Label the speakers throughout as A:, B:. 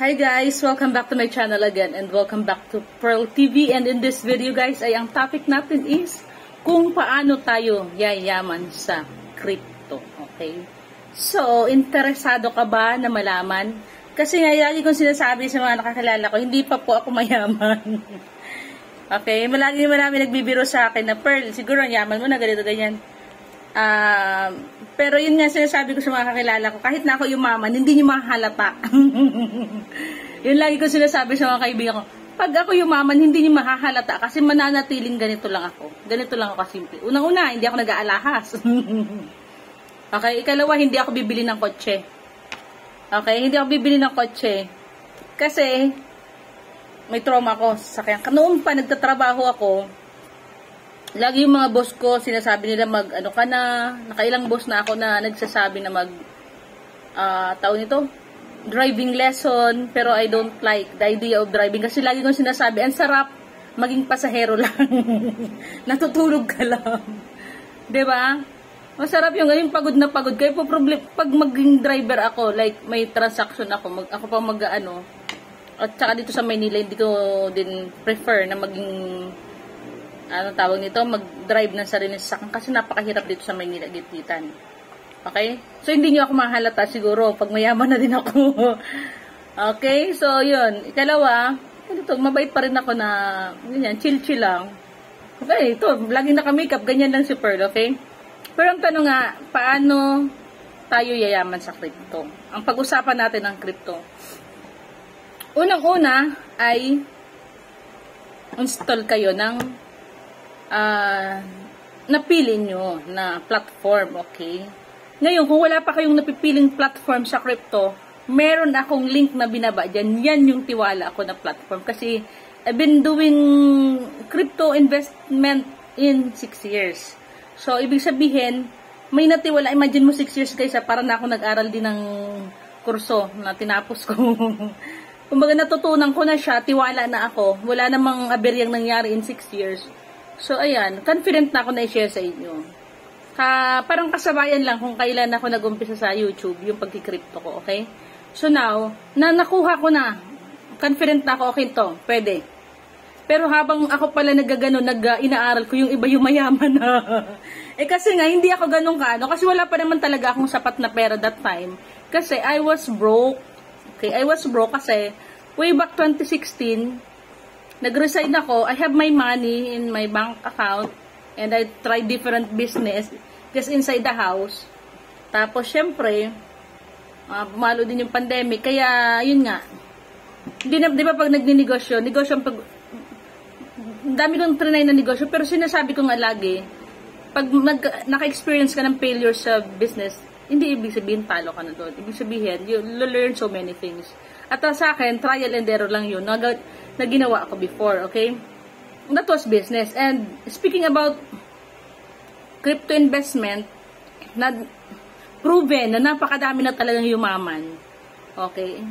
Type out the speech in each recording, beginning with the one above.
A: Hi guys! Welcome back to my channel again and welcome back to Pearl TV. And in this video guys, ay ang topic natin is kung paano tayo yayaman sa crypto. Okay? So, interesado ka ba na malaman? Kasi nga, lagi kong sinasabi sa mga nakakilala ko, hindi pa po ako mayaman. Okay? Malagi marami nagbibiro sa akin na, Pearl, siguro ang yaman mo na ganito, ganyan. Pero yun nga sinasabi ko sa mga kakilala ko, kahit na ako yumaman, hindi nyo mahahalata. Yun lagi ko sinasabi sa mga kaibigan ko, pag ako yumaman, hindi nyo mahahalata kasi mananatiling ganito lang ako. Ganito lang ako kasimple. Unang-una, hindi ako nag-aalahas. Okay, ikalawa, hindi ako bibili ng kotse. Okay, hindi ako bibili ng kotse kasi may trauma ako sa sakyan. Noon pa nagtatrabaho ako, lagi yung mga boss ko, sinasabi nila ano ka na, nakailang boss na ako na nagsasabi na tawag nito, driving lesson, pero I don't like the idea of driving kasi lagi kong sinasabi, ang sarap maging pasahero lang. Natutulog ka lang. 'Di ba? Masarap yung pagod na pagod. Kaya po problem, pag maging driver ako, like may transaction ako, ako pa mag-ano, at saka dito sa Maynila, hindi ko din prefer na maging ano tawag nito, mag-drive ng sarili sa sasakyan kasi napakahirap dito sa Maynila gitgitan. Okay? So, hindi nyo ako mahalata siguro pag mayaman na din ako. Okay? So, yun. Ikalawa, ito, mabait pa rin ako na, ganyan, chill-chill lang. Okay, ito, laging naka-makeup, ganyan lang si Pearl, okay? Pero ang tanong nga, paano tayo yayaman sa crypto? Ang pag-usapan natin ng crypto. Unang-una ay install kayo ng napili nyo na platform, okay? Ngayon, kung wala pa kayong napipiling platform sa crypto, meron akong link na binaba dyan. Yan yung tiwala ako na platform. Kasi, I've been doing crypto investment in 6 years. So, ibig sabihin, may natiwala. Imagine mo 6 years guys, para na ako nag-aral din ng kurso na tinapos ko. Kumbaga, natutunan ko na siya, tiwala na ako. Wala namang aberyang nangyari in 6 years. So, ayan, confident na ako na i-share sa inyo. Parang kasabayan lang kung kailan ako nag-umpisa sa YouTube, yung pagki-crypto ko, okay? So, now, nakuha ko na, confident na ako, okay to, pwede. Pero habang ako pala nagagano, inaaral ko yung iba yung mayaman na. Kasi nga, hindi ako ganun kasi wala pa naman talaga akong sapat na pera that time. Kasi I was broke. Okay, I was broke kasi way back 2016, nag-resign ako. I have my money in my bank account and I tried different business just inside the house. Tapos, syempre, bumalo din yung pandemic. Kaya, yun nga. Di ba pag nagninegosyo, dami kong trinay na negosyo, pero sinasabi ko nga lagi, pag naka-experience ka ng failure sa business, hindi ibig sabihin talo ka na doon. Ibig sabihin, you learn so many things. At sa akin, trial and error lang yun na ginawa ko before, okay? That was business. And speaking about crypto investment, na proven na napakadami na talagang yumaman. Okay?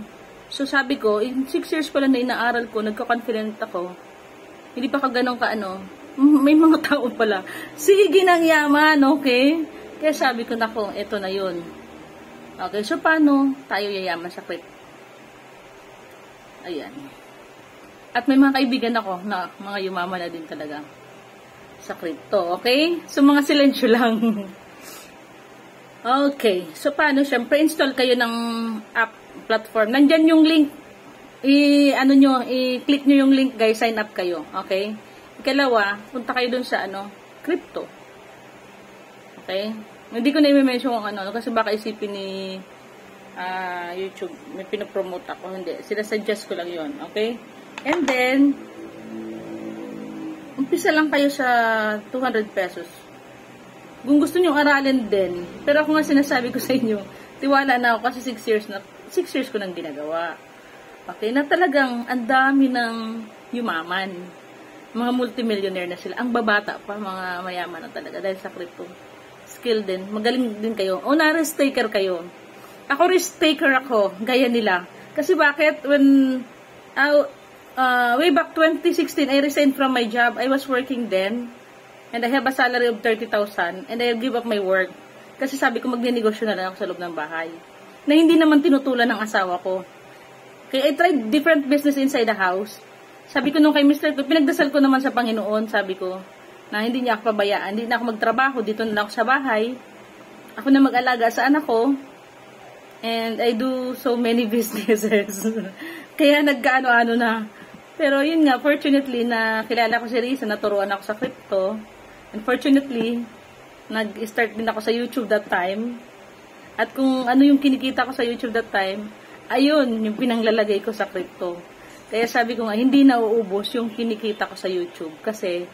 A: So sabi ko, in 6 years pa lang na inaaral ko, nagka-confident ako, hindi pa ka ganun may mga tao pala. Sige nang yaman, okay? Kaya sabi ko, nako, eto na yun. Okay, so paano tayo yayaman sa crypto? Ayan. At may mga kaibigan ako na mga yumaman na din talaga sa crypto, okay? So, mga silensyo lang. Okay. So, paano? Siyempre, install kayo ng app platform. Nandyan yung link. I-click nyo yung link, guys. Sign up kayo, okay? Ikalawa, punta kayo dun sa, crypto. Okay? Hindi ko na i-mention kung kasi baka isipin ni YouTube, may pinopromote ako. Hindi. Sinasuggest ko lang yon, okay? And then, umpisa lang kayo sa 200 pesos. Kung gusto nyo aralin din, pero ako nga sinasabi ko sa inyo, tiwala na ako kasi 6 years ko nang ginagawa. Okay? Na talagang ang dami ng yumaman. Mga multimillionaire na sila. Ang babata pa, mga mayaman na talaga dahil sa crypto. Skill din. Magaling din kayo. O na-risk taker kayo. Ako risk taker ako, gaya nila. Kasi bakit? When way back 2016, I resigned from my job. I was working then. And I have a salary of 30,000. And I give up my work. Kasi sabi ko, magninegosyo na lang ako sa loob ng bahay. Na hindi naman tinutulan ng asawa ko. Kaya I tried different business inside the house. Sabi ko nung kay Mr. ko, pinagdasal ko naman sa Panginoon, sabi ko, na hindi niya ako pabayaan, hindi na ako magtrabaho, dito na ako sa bahay. Ako na mag-alaga sa anak ko. And I do so many businesses. Kaya nagkaano-ano na. Pero yun nga, fortunately, na kilala ko si Risa, naturuan ako sa crypto. And fortunately, nag-start din ako sa YouTube that time. At kung ano yung kinikita ko sa YouTube that time, ayun, yung pinanglalagay ko sa crypto. Kaya sabi ko nga, hindi nauubos yung kinikita ko sa YouTube. Kasi,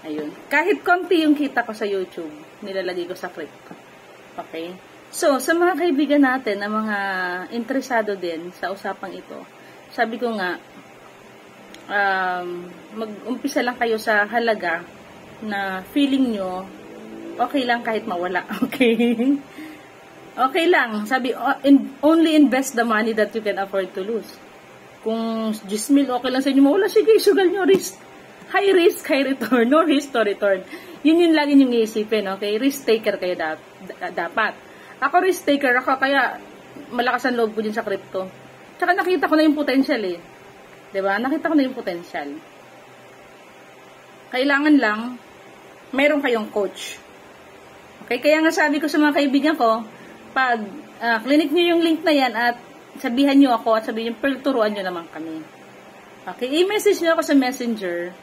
A: ayun, kahit konti yung kita ko sa YouTube, nilalagay ko sa crypto. Okay? So, sa mga kaibigan natin, na mga interesado din sa usapang ito, sabi ko nga, mag-umpisa lang kayo sa halaga na feeling nyo, okay lang kahit mawala. Okay? Okay lang. Sabi, only invest the money that you can afford to lose. Kung 10,000, okay lang sa inyo mawala, sige, sugal nyo, risk. High risk, high return. No risk, no return. Yun lagi yung iisipin, okay? Risk taker kayo dapat. Ako risk taker ako, kaya malakas ang loob ko din sa crypto. Tsaka nakita ko na yung potential eh. Diba? Nakita ko na yung potential. Kailangan lang, mayroon kayong coach. Okay? Kaya nga sabi ko sa mga kaibigan ko, pag clinic nyo yung link na yan at sabihan nyo ako at sabihin nyo, Pearl, turuan nyo naman kami. Okay? I-message nyo ako sa messenger.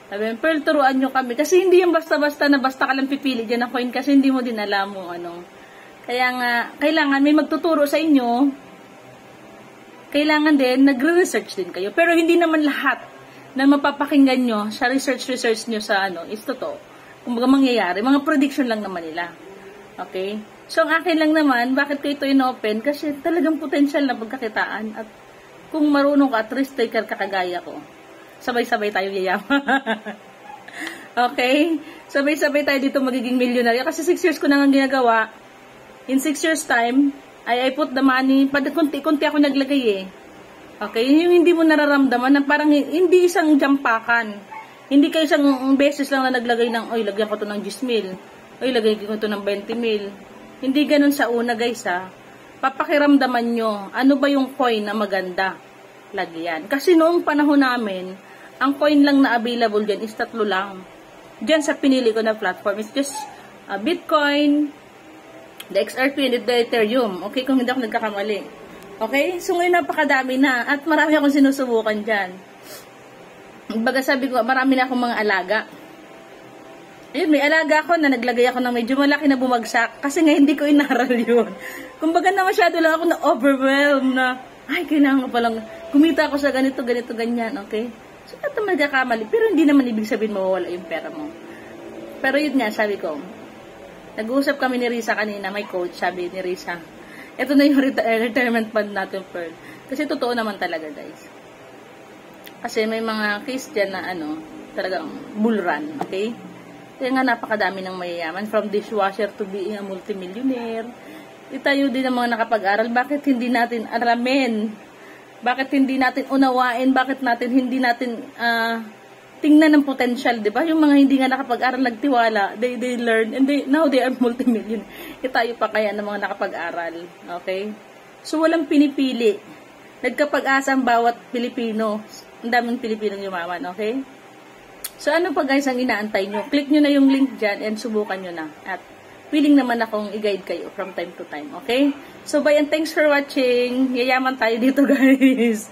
A: Sabi, Pearl, turuan nyo kami. Kasi hindi yung basta-basta na basta ka lang pipili dyan ng coin kasi hindi mo din alam mo ano. Kaya nga, kailangan may magtuturo sa inyo. Kailangan din, nagre-research din kayo. Pero hindi naman lahat na mapapakinggan nyo sa research nyo sa ano, is totoo. Kung baga mangyayari, mga prediction lang naman nila. Okay? So, ang akin lang naman, bakit ko ito in-open? Kasi talagang potential na pagkakitaan. At kung marunong ka at risk taker kakagaya ko, sabay-sabay tayo yayaman. Okay? Sabay-sabay tayo dito magiging milyonaryo. Kasi 6 years ko nang ginagawa. In 6 years time, I put the money, kunti-kunti ako naglagay eh. Okay? Yung hindi mo nararamdaman, na parang hindi isang jampakan. Hindi kayo isang beses lang na naglagay ng, oy, lagyan ko to ng 10,000. Oy, lagyan ko to ng 20,000. Hindi ganun sa una guys ha. Papakiramdaman nyo, ano ba yung coin na maganda? Lagyan. Kasi noong panahon namin, ang coin lang na available dyan is 3 lang. Dyan sa pinili ko na platform, it's just Bitcoin, the XRP, and the Ethereum. Okay, kung hindi ako nagkakamali. Okay? So ngayon napakadami na at marami akong sinusubukan dyan. Baga sabi ko, marami na akong mga alaga. Ayun, may alaga ako na naglagay ako ng medyo malaki na bumagsak kasi nga hindi ko inaral yun. Kumbaga na masyado lang ako na overwhelmed na, ay, kailangan ko palang kumita ako sa ganito, ganyan, okay? So, ito magkakamali. Pero hindi naman ibig sabihin mawawala yung pera mo. Pero yun nga, sabi ko, nag-uusap kami ni Risa kanina, may coach, sabi ni Risa, ito na yung retirement fund natin, Pearl. Kasi totoo naman talaga, guys. Kasi may mga case dyan na ano, talagang bull run, okay? Kaya nga napakadami ng mayayaman, from dishwasher to being a multimillionaire. Tayo din ang mga nakapag-aral, bakit hindi natin alamin? Bakit hindi natin unawain? Bakit hindi natin tingnan ng potential, di ba? Yung mga hindi nga nakapag-aral, nagtiwala, they learn, and now they are multimillionaire. Tayo pa kaya ng mga nakapag-aral, okay? So, walang pinipili. Nagkapag-asa ang bawat Pilipino. Ang daming Pilipinong yumaman, okay? So, ano pa guys ang inaantay nyo? Click nyo na yung link dyan and subukan nyo na. At willing naman akong i-guide kayo from time to time. Okay? So, bye and thanks for watching. Yayaman tayo dito guys.